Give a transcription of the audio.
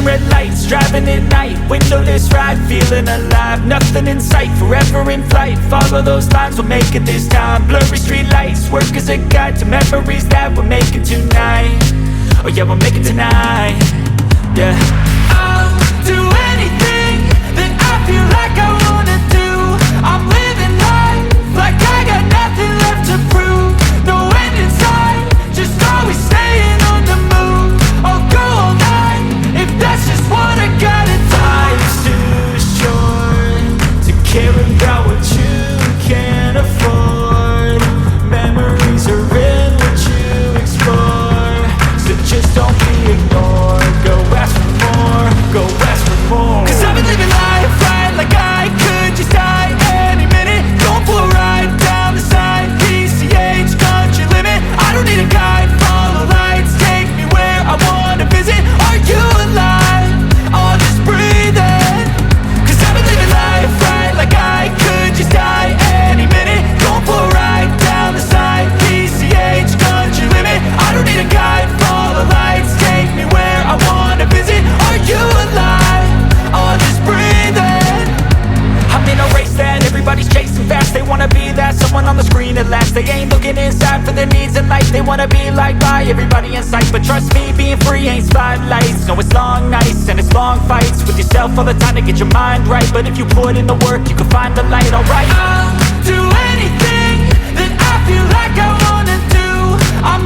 flashing red lights, driving at night, windowless ride, feeling alive, nothing in sight, forever in flight, follow those lines, we'll make it this time, blurry street lights, work as a guide to memories that we're making tonight, oh yeah, we'll make it tonight, yeah. I'll do anything that I feel like I wanna do, I'm living life like I got nothing left to prove, no end in sight, just always staying on the move, I'll go all night, if that's just what I gotta do. Life's too short to care about what you can't afford, memories are in what you explore, so just don't be ignored, go ask for more, go ask for more. Cause I've been living life right like I could just die any minute, going for a ride down the side, PCH country limit, I don't need a guide, follow lights, take me where I wanna visit, are you alive, or just breathing? Cause I've been living life right like I could just die any minute, going for a ride down the side, PCH country limit, I don't need a guide, follow lights, take me where I wanna visit, are you alive, or just breathing? I'm in a race that everybody's chasing fast, they wanna be that someone on the screen at last, they ain't looking inside for their needs in life, they wanna be liked by everybody in sight, but trust me, being free ain't spotlights, no it's long nights and it's long fights with yourself all the time to get your mind right, but if you put in the work you can find the light, alright. I'll do anything that I feel like I wanna do, I'm